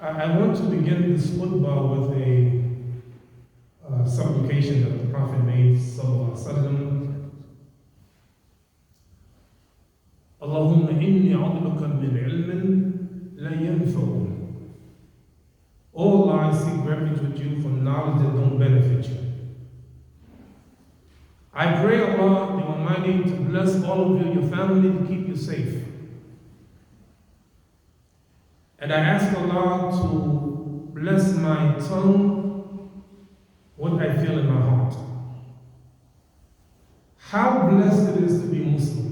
I want to begin this khutbah with a supplication that the Prophet made, sallallahu alaihi wasallam. Allahumma inni a'udhuka min ilmin la yanfa'u. Oh Allah, I seek refuge with you from knowledge that don't benefit you. I pray Allah the Almighty to bless all of you, your family, to keep you safe. And I ask Allah to bless my tongue, what I feel in my heart. How blessed it is to be Muslim.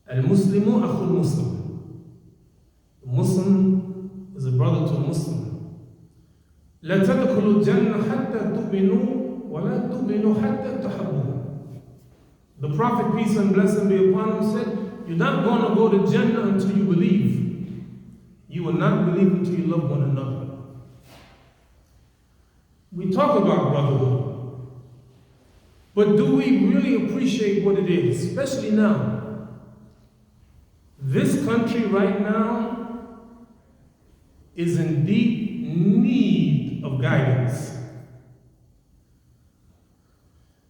Al-Muslimu akhul Muslim. The Muslim is a brother to a Muslim. لا تدخلوا الجنة حتى تؤمنوا ولا تؤمنوا حتى تحبوا. The Prophet, peace and blessing be upon him, said, you're not going to go to Jannah until you believe. You will not believe until you love one another. We talk about brotherhood, but do we really appreciate what it is, especially now? This country right now is in deep need of guidance.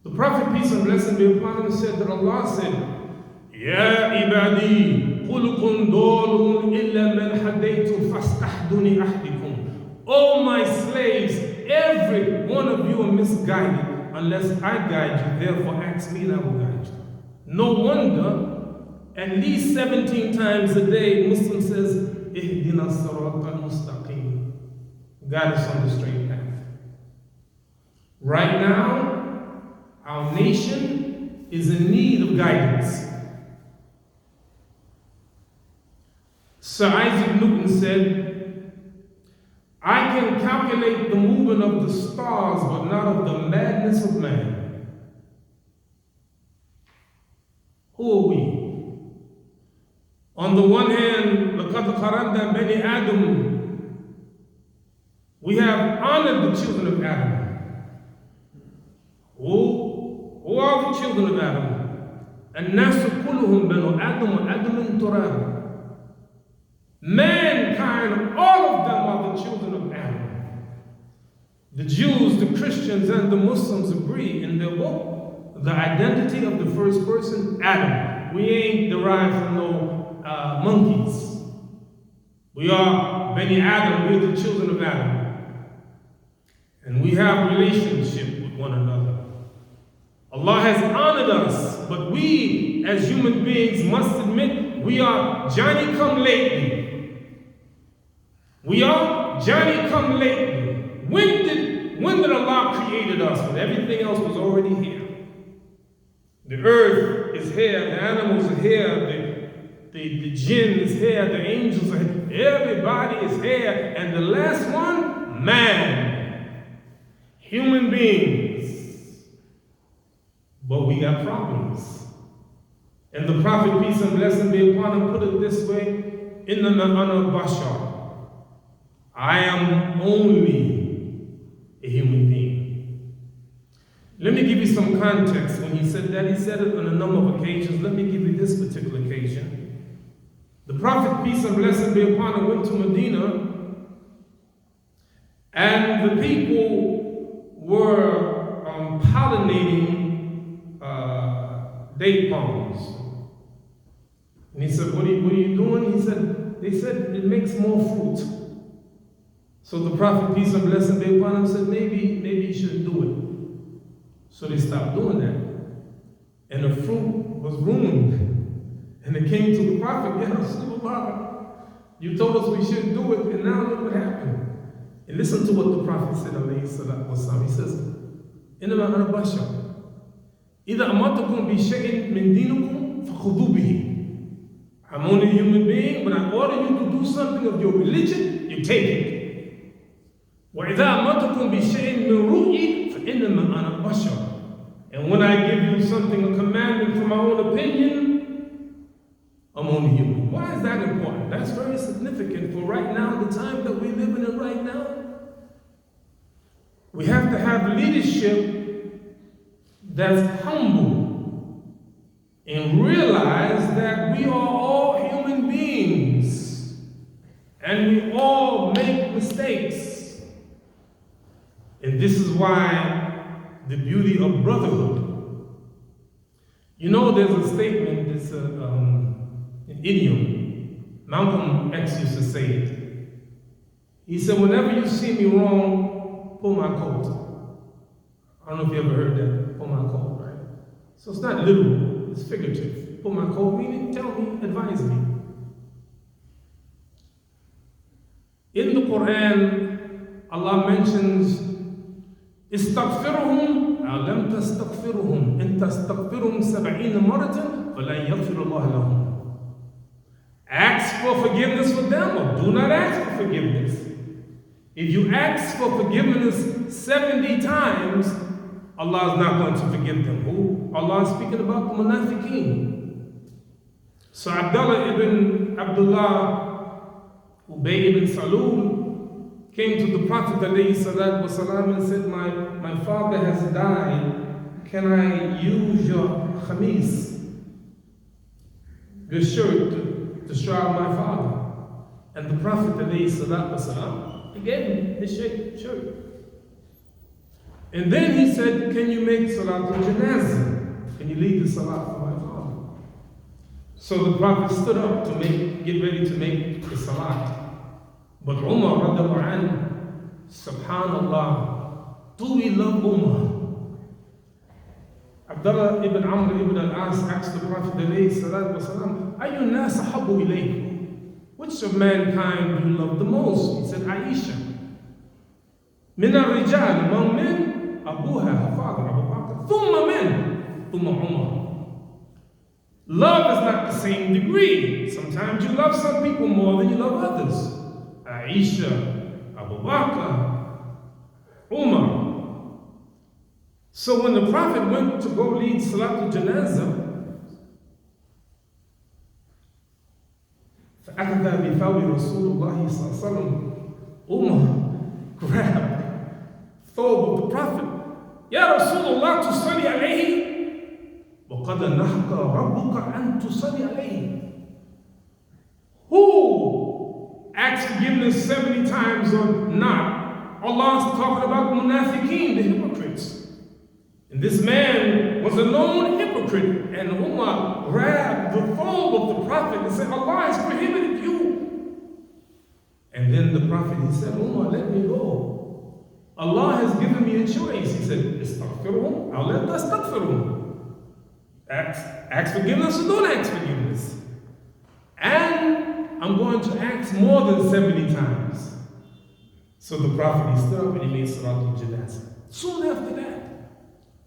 The Prophet, peace and blessing be upon him, said that Allah said, يا عبادي خلق ضال إلا من هديت فاستحدوني أحدكم. Oh my slaves, every one of you are misguided unless I guide you. Therefore ask me and I will guide you. No wonder, at least 17 times a day, Muslim says, اهدنا الصراط المستقيم. Guide us on the straight path. Right now, our nation is in need of guidance. Sir Isaac Newton said, I can calculate the movement of the stars, but not of the madness of man. Who are we? On the one hand, لَقَدْ خَرَجْنَا بَنِي آدَمَ, we have honored the children of Adam. Who are the children of Adam? النَّاسُ كُلُّهُمْ بَنُو آدَمَ وَآدَمٌ تُرَابٌ. Mankind, all of them are the children of Adam. The Jews, the Christians, and the Muslims agree in their book, the identity of the first person, Adam. We ain't derived from no monkeys. We are Bani Adam, we're the children of Adam. And we have relationship with one another. Allah has honored us, but we as human beings must admit we are Johnny come lately. We are Johnny come lately. When did Allah created us when everything else was already here? The earth is here, the animals are here, the jinn is here, the angels are here, everybody is here, and the last one, man. Human beings. But we got problems. And the Prophet, peace and blessing be upon him, put it this way, إِنَّمَا أَنَا بَشَرٌ. I am only a human being. Let me give you some context. When he said that, he said it on a number of occasions. Let me give you this particular occasion. The Prophet, peace and blessing be upon him, went to Medina, and the people were pollinating date palms. And he said, what are you doing? They said, it makes more fruit. So the Prophet, peace and blessing be upon him, said, maybe you should do it. So they stopped doing that. And the fruit was ruined. And they came to the Prophet, Ya Rasulullah, you told us we shouldn't do it, and now look what happened. And listen to what the Prophet said, alayhi salatu wasalam. He says, إِنَّمَا أَنَا بَشَرٌ إِذَا أَمَرْتُكُمْ بِشَيْءٍ مِّن دِينِكُمْ فَخُذُوا بِهِ. I'm only a human being. When I order you to do something of your religion, you take it. وَإِذَا أَمَرْتُكُمْ بِشَيْءٍ مِّن رُؤْيٍ فَإِنَّمَا أَنَا بَشَرٌ. And when I give you something, a commandment from my own opinion, I'm only human. Why is that important? That's very significant for right now, the time that we're living in right now. We have to have leadership that's humble and realize that we are all human beings. And we all make mistakes. And this is why the beauty of brotherhood. You know, there's a statement, it's an idiom. Malcolm X used to say it. He said, whenever you see me wrong, pull my coat. I don't know if you ever heard that, pull my coat, right? So it's not literal, it's figurative. Pull my coat, meaning tell me, advise me. In the Quran, Allah mentions, استغفرهم أو لم تستغفرهم إن تستغفرهم 70 مرة فلن يغفر الله لهم. Ask for forgiveness for them or do not ask for forgiveness. If you ask for forgiveness 70 times, Allah is not going to forgive them. Who? Allah is speaking about the munafiqeen. So Abdullah ibn Abdullah Ubay ibn Salul came to the Prophet ﷺ and said, my father has died. Can I use your khamis, your shirt, to shroud my father? And the Prophet ﷺ, he gave him his shirt. And then he said, can you make Salatul Janazah? Can you lead the Salat for my father? So the Prophet stood up to get ready to make the Salat. But Umar, radiallahu anhu, subhanallah, do we love Umar? Abdullah ibn Amr ibn al-As asked the Prophet ﷺ, Ayyun nas ahabbu ilaykum? Which of mankind do you love the most? He said, Aisha. Min al-rijal, among men, Abuha, her father, Abu Bakr. Thumma men, thumma Umar. Love is not the same degree. Sometimes you love some people more than you love others. Aisha, Abu Bakr, Umar. So when the Prophet went to go lead Salatul Janazah, فَأَخَذَ بِثَوْبِ رَسُولُ اللَّهِ صَلَّى اللَّهُ عَلَيْهِ وسلم, Umar grabbed the thawb of the Prophet. Ya Rasulullah, tusalli alayhi, وَقَدْ نَحْكَ رَبُّكَ أَن تُصَلِّ عَلَيْهِ. Who asks forgiveness 70 times or not? Allah is talking about munafiqeen, the hypocrites. And this man was a known hypocrite. And Umar grabbed the thawb of the Prophet and said, Allah has prohibited you. And then the Prophet, he said, Umar, let me go. Allah has given me a choice. He said, Istaghfirhum, I'll let tastaghfirhum. Ask forgiveness or don't ask forgiveness. And I'm going to ask more than 70 times. So the Prophet, he stood up and he made Salatul Janazah. Soon after that,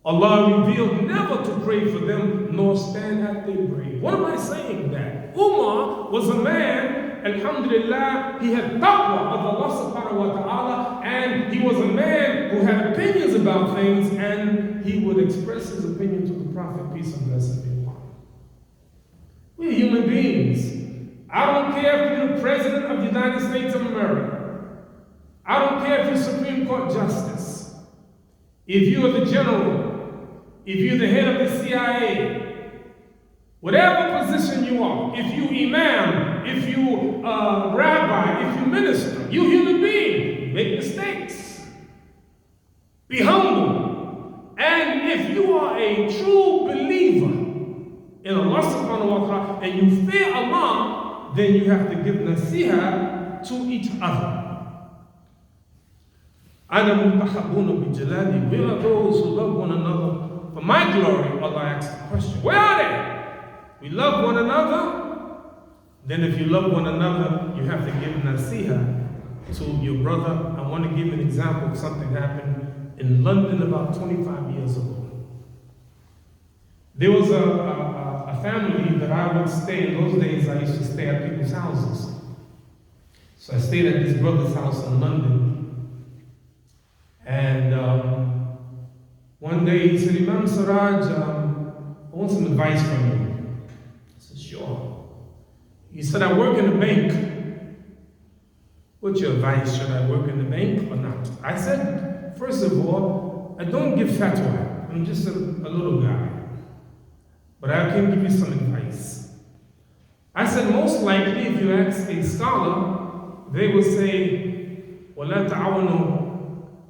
Allah revealed never to pray for them nor stand at their grave. What am I saying that? Umar was a man, alhamdulillah, he had taqwa of Allah subhanahu wa ta'ala, and he was a man who had opinions about things, and he would express his opinion to the Prophet, peace and blessing be upon him. We're human beings. I don't care if you're the President of the United States of America. I don't care if you're Supreme Court Justice. If you are the general, if you're the head of the CIA, whatever position you are, if you imam, if you rabbi, if you minister, you human being, make mistakes. Be humble. And if you are a true believer in Allah subhanahu wa ta'ala and you fear Allah, then you have to give nasiha to each other. أَنَا مُتَحَبُّونَ بِجَلَالِي. We are those who love one another. For my glory, Allah asks the question, where are they? We love one another. Then if you love one another, you have to give nasiha to your brother. I want to give an example of something happened in London about 25 years ago. There was a family that I would stay. In those days, I used to stay at people's houses. So I stayed at this brother's house in London. And one day he said, Imam Siraj, I want some advice from you. I said, sure. He said, I work in a bank. What's your advice? Should I work in the bank or not? I said, first of all, I don't give fatwa. I'm just a little guy. But I can give you some advice. I said, most likely, if you ask a scholar, they will say, وَلَا تَعَوَنُوا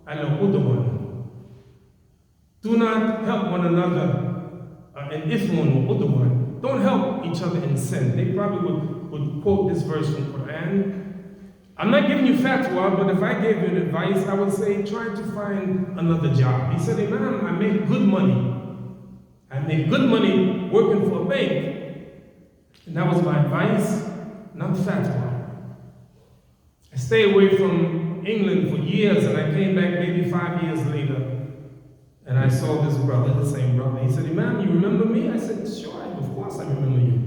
عَلَى الْعُدْوَانِ. Do not help one another in ithmun wa udwan. Don't help each other in sin. They probably would quote this verse from Quran. I'm not giving you fatwa, but if I gave you advice, I would say try to find another job. He said, Imam, I make good money. I make good money working for a bank. And that was my advice, not fatwa. I stayed away from England for years, and I came back maybe 5 years later. And I saw this brother, the same brother. He said, Imam, you remember me? I said, sure, of course I remember you.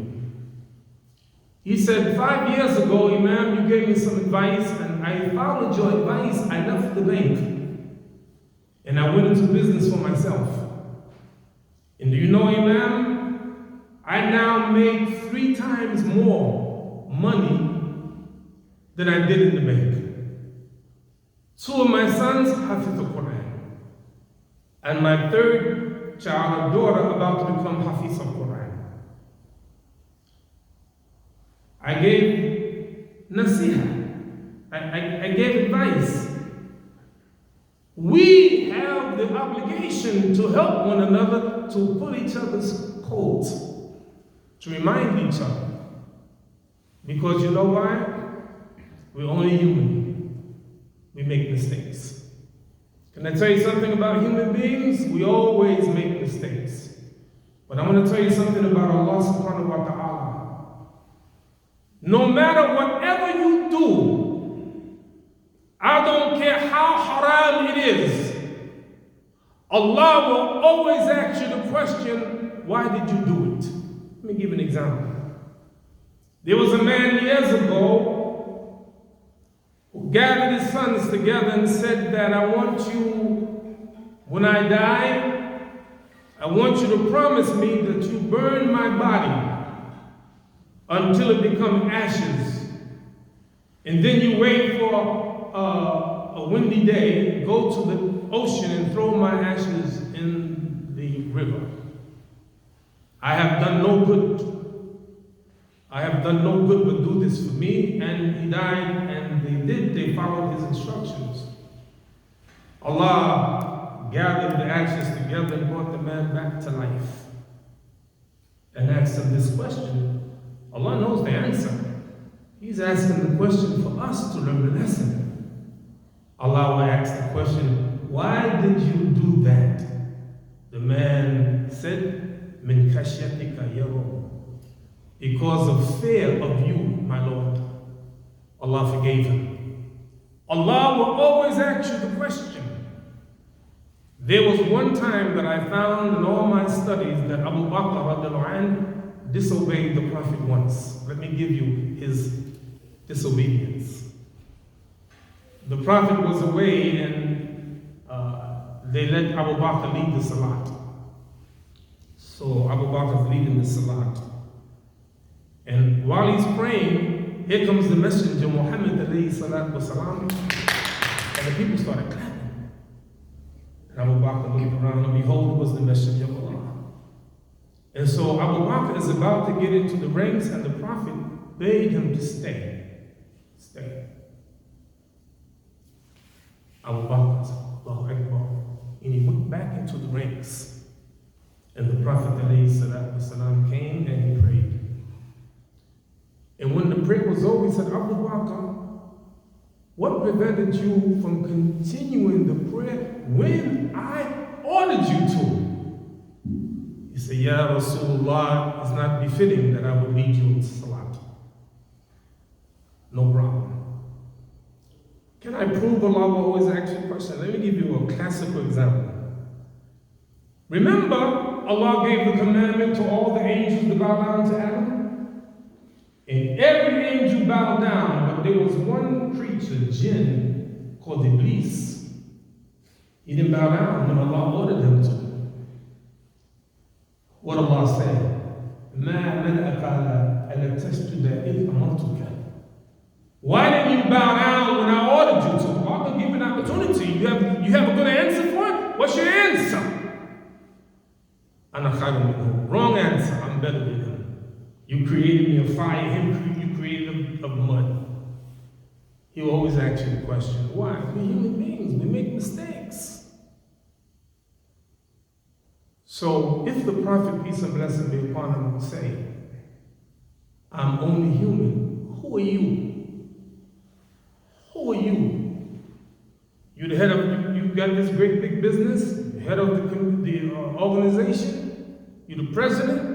He said, 5 years ago, Imam, you gave me some advice, and I followed your advice. I left the bank, and I went into business for myself. And do you know, Imam, I now make 3 times more money than I did in the bank. 2 of my sons hafiz the Quran. And my 3rd child, a daughter, about to become hafiz of Quran. I gave nasiha. I gave advice. We have the obligation to help one another, to pull each other's coats, to remind each other. Because you know why? We're only human. We make mistakes. Can I tell you something about human beings? We always make mistakes. But I'm going to tell you something about Allah subhanahu wa ta'ala. No matter whatever you do, I don't care how haram it is, Allah will always ask you the question, why did you do it? Let me give you an example. There was a man years ago who gathered his sons together and said that I want you, when I die, I want you to promise me that you burn my body until it becomes ashes. And then you wait for a windy day, go to the ocean and throw my ashes in the river. I have done no good. I have done no good but do this for me. And he died, and they followed his instructions. Allah gathered the ashes together and brought the man back to life and asked him this question. Allah knows the answer. He's asking the question for us to learn the lesson. Allah will ask the question, why did you do that? The man said, Min khashyatika ya Rabb. Because of fear of you, my Lord. Allah forgave him. Allah will always ask you the question. There was one time that I found in all my studies that Abu Bakr radiallahu anhu disobeyed the Prophet once. Let me give you his disobedience. The Prophet was away, and they let Abu Bakr lead the Salat. So Abu Bakr is leading the Salat. And while he's praying, here comes the messenger Muhammad alayhi salatu wasalam, and the people started clapping. And Abu Bakr looked around, and behold, it was the messenger of Allah. And so Abu Bakr is about to get into the ranks, and the Prophet bade him to stay. Stay. Abu Bakr said, Allahu Akbar. And he went back into the ranks. And the Prophet alayhi salatu wasalam came and he prayed. And when the prayer was over, he said, Abu Bakr, what prevented you from continuing the prayer when I ordered you to? He said, Ya Rasulullah, it's not befitting that I would lead you into Salat. No problem. Can I prove Allah will always ask you a question? Let me give you a classical example. Remember, Allah gave the commandment to all the angels to bow down to Adam? And every angel bowed down, but there was one creature, jinn, called Iblis. He didn't bow down when Allah ordered him to. What Allah said, مَا مَنَأَكَ أَلَا تَسْجُدَ إِذْ أَمَرْتُكَ. Why didn't you bow down when I ordered you to? Allah will give you an opportunity. You have a good answer for it? What's your answer? أَنَا خَيْرٌ مِنْهُ. Wrong answer. I'm better than him. You created me of fire, him you created of mud. he will always ask you the question, why? We're human beings, we make mistakes. So if the Prophet, peace and blessing be upon him, would say, I'm only human, who are you? Who are you? You're the head of, you got this great big business, the head of the organization, you're the president,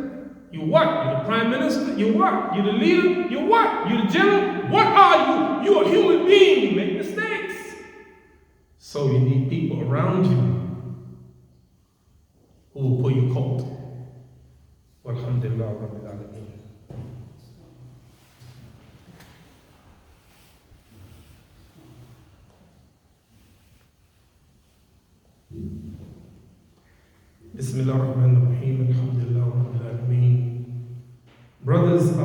you what? You're the prime minister, you what? You're the leader, you what? You're the general, what are you? You're a human being, you make mistakes. So you need people around you who will pull your coat. Alhamdulillah Rabbil Alameen. Bismillah ar-Rahman ar-Rahim, alhamdulillah Rabbil Alameen. Brothers,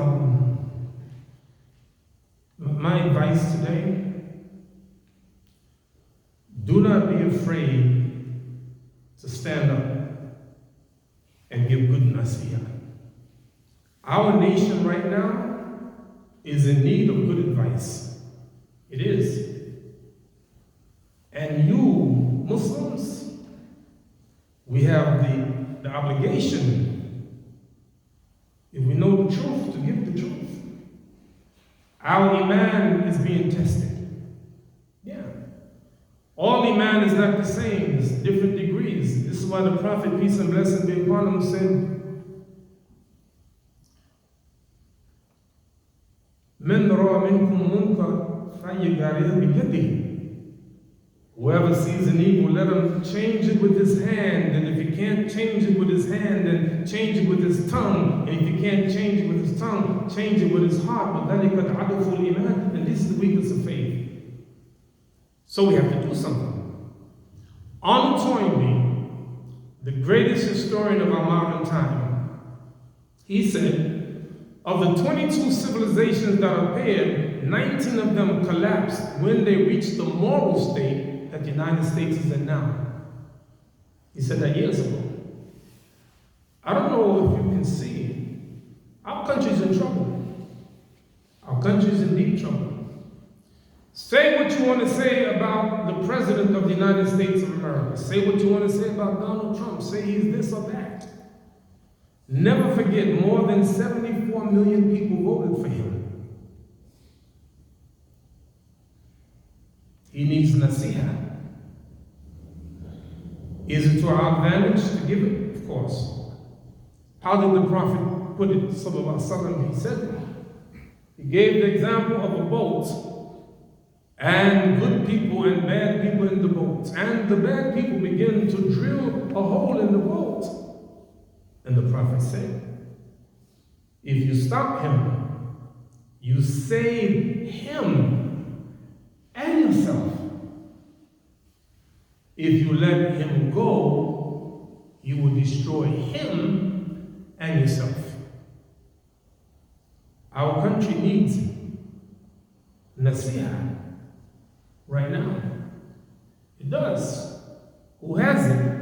my advice today, do not be afraid to stand up and give good nasihah. Our nation right now is in need of good advice. It is. And you, Muslims, we have the obligation, if we know the truth, to give the truth. Our iman is being tested. Yeah. All iman is not the same, it's different degrees. This is why the Prophet, peace and blessing be upon him, said, من رأى منكم منكر فليغيره بيده. Whoever sees an evil, let him change it with his hand. And if he can't change it with his hand, then change it with his tongue. And if he can't change it with his tongue, change it with his heart. And this is the weakness of faith. So we have to do something. Arnold Toynbee, the greatest historian of our modern time, he said, of the 22 civilizations that appeared, 19 of them collapsed when they reached the moral state that the United States is in now. He said that years ago. I don't know if you can see, our country's in trouble. Our country's in deep trouble. Say what you want to say about the President of the United States of America. Say what you want to say about Donald Trump. Say he's this or that. Never forget, more than 74 million people voted for him. He needs nasihah. Is it to our advantage to give it? Of course. How did the Prophet put it? Sallallahu Alaihi Wasallam, he said, he gave the example of a boat and good people and bad people in the boat. And the bad people begin to drill a hole in the boat. And the Prophet said, if you stop him, you save him and yourself. If you let him go, you will destroy him and yourself. Our country needs nasihah right now. It does. Who has it?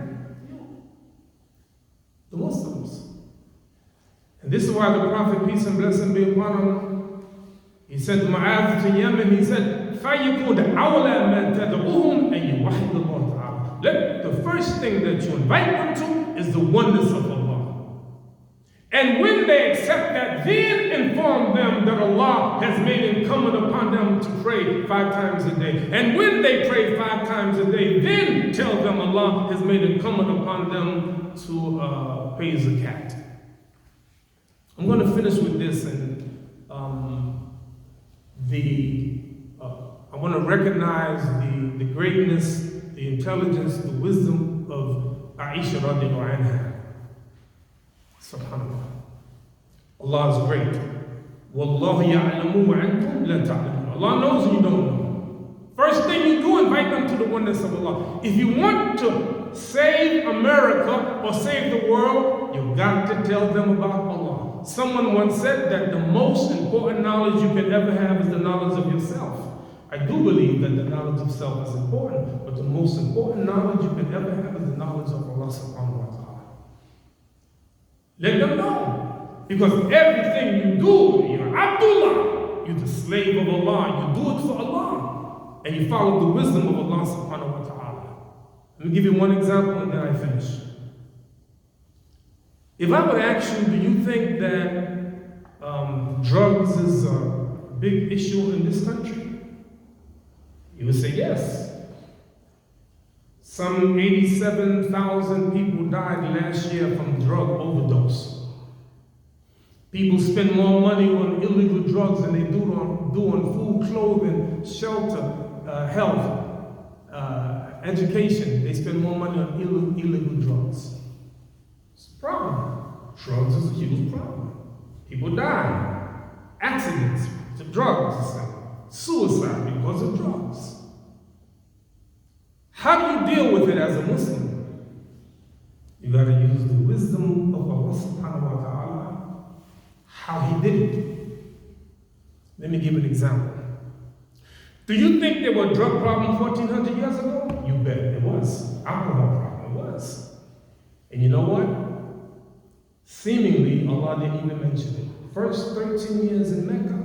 The Muslims. And this is why the Prophet, peace and blessing be upon him, he said to Mu'adh to Yemen, he said, فَيَكُونَ أَوْلَى مَنْ تَدْعُوهُمْ أَن يُوَحِّدُ اللَّهَ تَعَالَى. Let the first thing that you invite them to is the oneness of Allah. And when they accept that, then inform them that Allah has made it incumbent upon them to pray 5 times a day. And when they pray 5 times a day, then tell them Allah has made it incumbent upon them to pay zakat. I'm going to finish with this, and I want to recognize the greatness, the intelligence, the wisdom of Aisha radiallahu anha. Subhanallah. Allah is great. Wallahu ya'lamu wa antum la ta'lamun. Allah knows and you don't know. First thing you do, invite them to the oneness of Allah. If you want to save America or save the world, you've got to tell them about Allah. Someone once said that the most important knowledge you can ever have is the knowledge of yourself. I do believe that the knowledge of self is important, but the most important knowledge you can ever have is the knowledge of Allah subhanahu wa ta'ala. Let them know. Because everything you do, you're Abdullah. You're the slave of Allah. You do it for Allah. And you follow the wisdom of Allah subhanahu wa ta'ala. Let me give you one example and then I finish. If I would ask you, do you think that drugs is a big issue in this country? You would say yes. Some 87,000 people died last year from drug overdose. People spend more money on illegal drugs than they do on food, clothing, shelter, health, education. They spend more money on illegal drugs. It's a problem. Drugs is a huge problem. People die. Accidents to drugs. Suicide because of drugs. How do you deal with it as a Muslim? You got to use the wisdom of Allah subhanahu wa ta'ala, how He did it. Let me give an example. Do you think there were drug problems 1,400 years ago? You bet it was. Alcohol problem, it was. And you know what? Seemingly, Allah didn't even mention it. First 13 years in Mecca,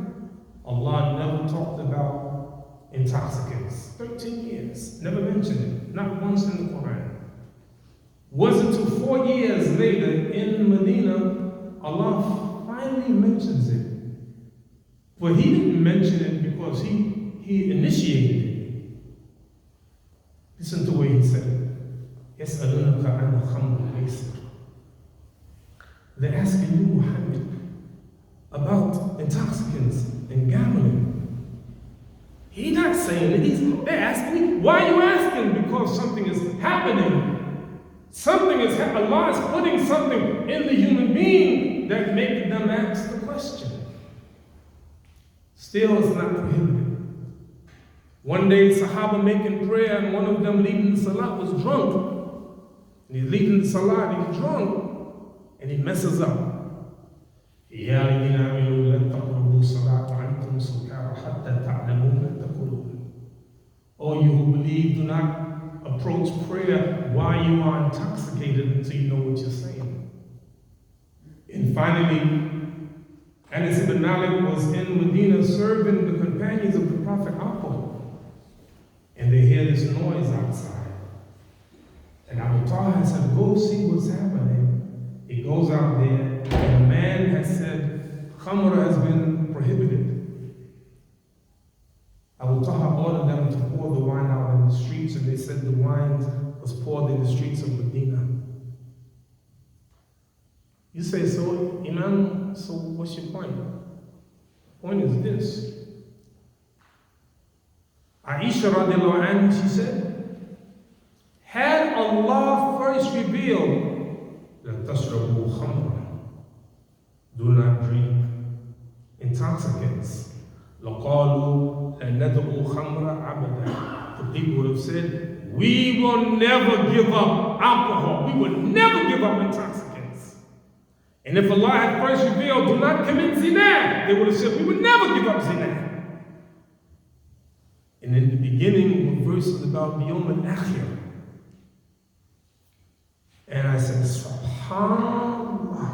Allah never talked about intoxicants. 13 years, never mentioned it, not once in the Quran. Wasn't until 4 years later in Medina, Allah finally mentions it. But He didn't mention it because He initiated it. Listen to what He said. يَسْأَلُونَكَ عَنِ الْخَمْرِ وَالْمَيْسِرِ. They're asking you, Muhammad, about intoxicants and gambling. He's not saying it. They're asking, why are you asking? Because something is happening. Allah is putting something in the human being that makes them ask the question. Still, it's not prohibited. One day, Sahaba making prayer, and one of them leading the Salat was drunk. And he's leading the Salat, he's drunk, and he messes up. يا الذين آمنوا لا تقربوا الصلاة وأنتم سكارى حتى تعلموا ما تقولون. O you who believe, do not approach prayer while you are intoxicated until you know what you're saying. And finally, Anas ibn Malik was in Medina serving the companions of the Prophet alcohol. And they hear this noise outside. And Abu Talha said, go see what's happening. He goes out there, and a man has said, Khamra has been prohibited. Abu Talha ordered them to pour the wine out in the streets, and they said the wine was poured in the streets of Medina. You say, so Imam, so what's your point? The point is this. Aisha radiallahu anha, she said, had Allah first revealed, لا تشربوا خمرا, do not drink intoxicants. لقالوا لا ندعو خمرا أبدا. The people would have said, we will never give up alcohol. We will never give up intoxicants. And if Allah had first revealed, do not commit zina, they would have said, we would never give up zina. And in the beginning, the verse is about the Yawm al-Akhir. And I said, SubhanAllah,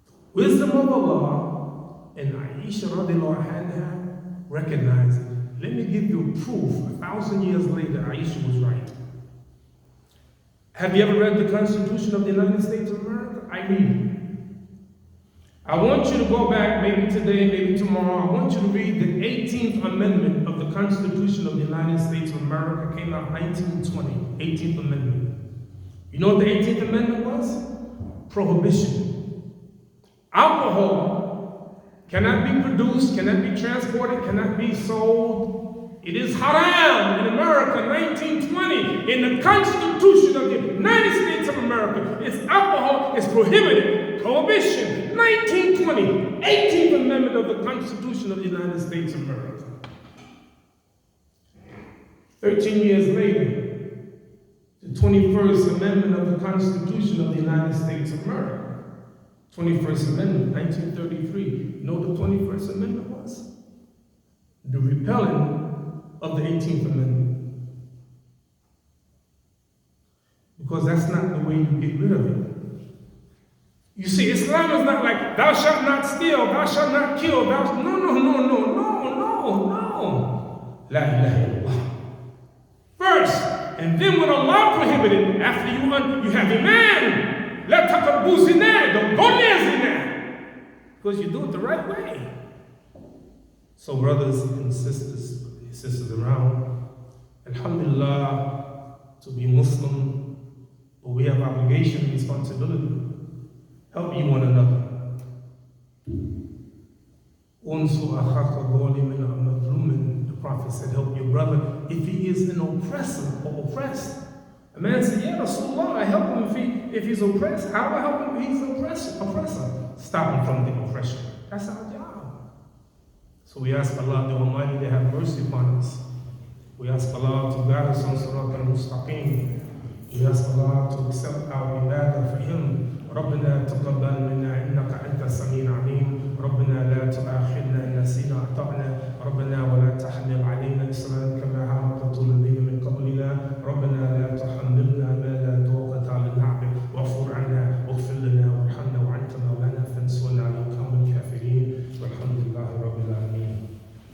the wisdom of Allah, and Aisha radiallahu anha recognized it. Let me give you proof. 1,000 years later, Aisha was right. Have you ever read the Constitution of the United States of America? I read it. I want you to go back, maybe today, maybe tomorrow. I want you to read the 18th Amendment of the Constitution of the United States of America. Came out 1920, 18th Amendment. You know what the 18th Amendment was? Prohibition. Alcohol cannot be produced, cannot be transported, cannot be sold. It is haram in America, 1920. In the Constitution of the United States of America, alcohol is prohibited. Prohibition, 1920, 18th Amendment of the Constitution of the United States of America. 13 years later, the 21st Amendment of the Constitution of the United States of America. 21st Amendment, 1933. You know what the 21st Amendment was? The repealing of the 18th Amendment. Because that's not the way you get rid of it. You see, Islam is not like, thou shalt not steal, thou shalt not kill, no. La ilaha illallah. First, and then what Allah prohibited, after you have Imam. La taqrabu zina, don't go near zina. Because you do it the right way. So brothers and sisters around, alhamdulillah, to be Muslim, but we have obligation and responsibility. Help you one another. The Prophet said, help your brother if he is an oppressor or oppressed. A man said, yeah, Rasulullah, I help him if he's oppressed. How do I help him if he's an oppressor? Stop him from the oppression. That's our job. So we ask Allah the Almighty to have mercy upon us. We ask Allah to guide us on Sirat al-Mustaqim. We ask Allah to accept our ibadah for Him. ربنا تقبل منا إنك أنت السميع العليم. ربنا لا تؤاخذنا